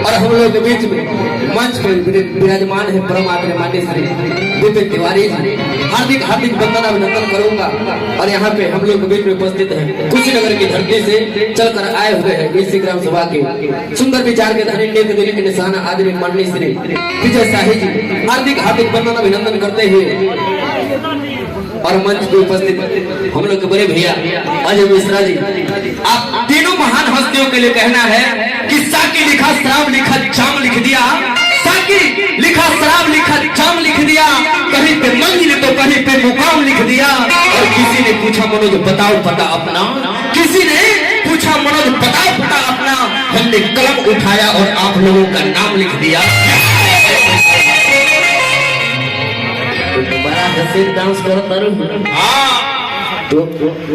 और हम लोग के बीच में मंच पर विराजमान है परम आदरणीय श्री विपिन तिवारी जी। हार्दिक हार्दिक वंदन अभिनंदन करूंगा। और यहाँ पे हम लोग के बीच में उपस्थित हैं कुशीनगर की धरती से चलकर आए हुए हैं इसी ग्राम सभा के सुंदर विचार के धनी नेक दिल के निशाना आदरणीय माननीय श्री विजय शाही जी। हार्दिक हार्दिक वंदन अभिनंदन करते हुए और मंच पे उपस्थित हम लोग के बड़े भैया अजय मिश्रा जी। आप तीनों महान हस्तियों के लिए कहना है कि साकी लिखा शराब लिखा जाम लिख दिया, साकी लिखा शराब लिखा जाम लिख दिया, कहीं पे मंजिल तो कहीं पे मुकाम लिख दिया। और किसी ने पूछा मनोज बताओ पता अपना, किसी ने पूछा मनोज बताओ पता अपना, हमने कलम उठाया और आप लोगों का नाम लिख दिया। डांस तो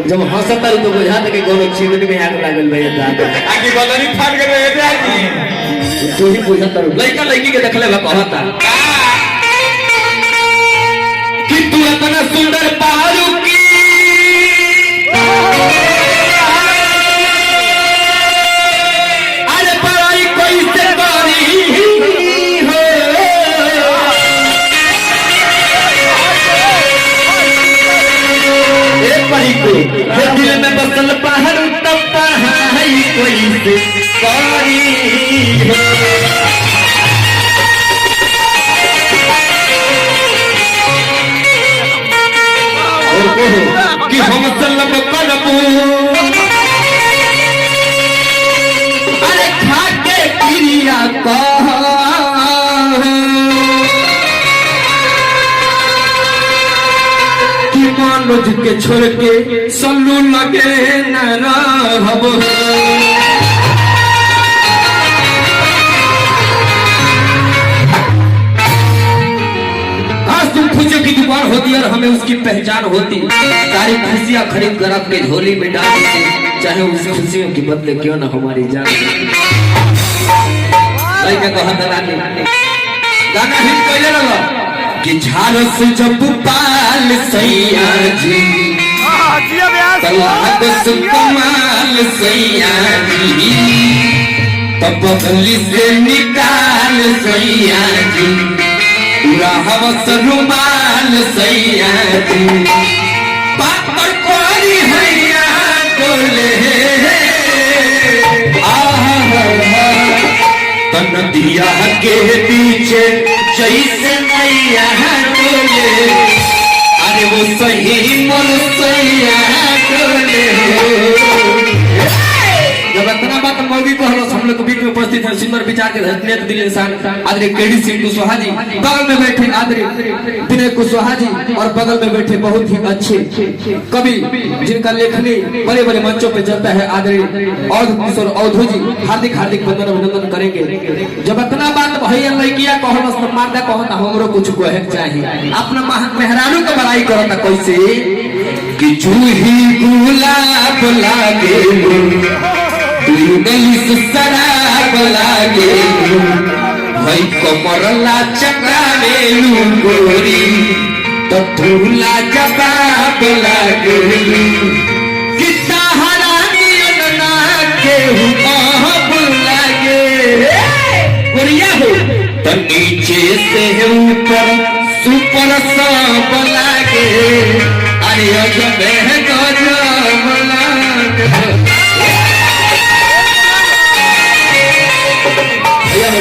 जब हंसता तो बुझा कि कोनो चिमनी में आग लागल भैया आगे बदनी फाट गए रे तू ही बुझता लड़का लड़की के देखले बा कहता कि तू इतना सुंदर पारू की अरे पराई कोई से बारी दिल में बसल पहाड़ तब पहाड़ी कोई से कि हम सलब करबू अरे खाके क्रिया मनोज के छोड़ के सल्लू लगे न रहब। आज तुम खुशियों की दुकान होती और हमें उसकी पहचान होती, सारी खुशियां खरीद कर अपने झोली में डाल देती, चाहे उस खुशियों की बदले क्यों न हमारी जान। गाना हिट पहले लगा कि झारस जब पाल सैया जी तलाक कमाल सैया जी तब बगली से निकाल सैया जी पूरा हवस रुमाल सैया जी पापड़ कोरी हैया डोले नदिया के पीछे जैसे नैया डोले अरे वो सही मन सैया डोले। जब इतना बात मौगी को हम लोग बीच में उपस्थित है सुंदर विचार के धरती दिल इंसान आदरणीय केडी सिंह कुशवाहा जी, बगल में बैठे आदरणीय विनय कुशवाहा जी और बगल में बैठे बहुत ही अच्छे कवि जिनका लेखनी बड़े बड़े मंचों पे चलता है आदरणीय और किशोर अवधू जी। हार्दिक हार्दिक वंदन अभिनंदन करेंगे। जब इतना बात भैया लड़किया कहल मारदा कहता हमरो कुछ कहे चाहिए अपना मेहरानू के बड़ाई करता कैसे कि जूही गुलाब लागे शराब लागे भाई कमरला चकावे गोरी तो धूला जवाब लागे कितना हरानी ना के लागे गोरिया हो तो नीचे से ऊपर सुपर सब लागे अरे अजब है गजब लागे।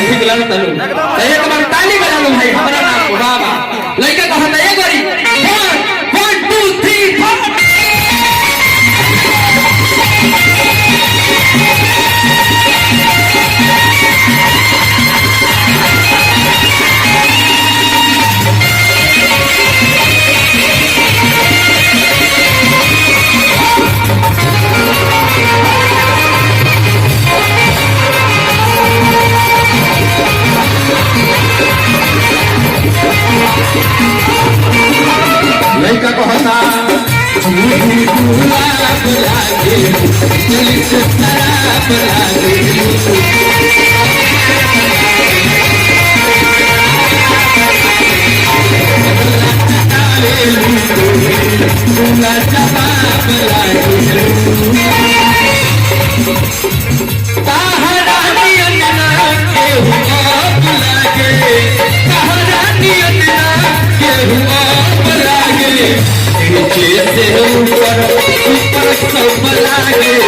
ठीक लगता है एक बार ताली बजा लो भाई हमारा नाम को बाबा लड़का कहता है गोरी 1 2 3 4 लड़का कहता गुलाब लागे शराब लागे जवाब लागे सब लागे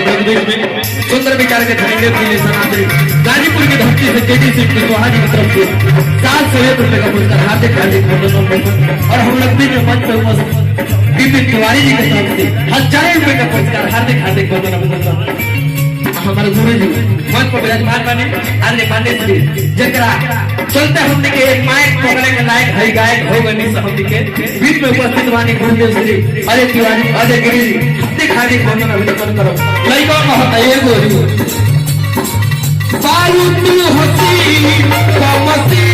सुंदर विचार के धनेंगे गाजीपुर की धरती से केडी सिंह कुशवाहा जी की तरफ से 701 रुपए का पुरस्कार हार्दिक हार्दिक और हम लगती में मंच पर उपस्थित विपिन तिवारी जी के तरफ से 1000 रुपए का पुरस्कार हार्दिक हार्दिक हमारे गुरु जी मंच पर विराजमान बने अन्य मान्य श्री जकरा चलते हमने के एक माइक पकड़ने के लायक है गायक हो गए हमने के बीच में उपस्थित वाणी गुरुदेव श्री अजय तिवारी अजय गिरी हार्दिक हार्दिक अभिनंदन करो लड़का कहता है एगो बारू तू हसी कमसी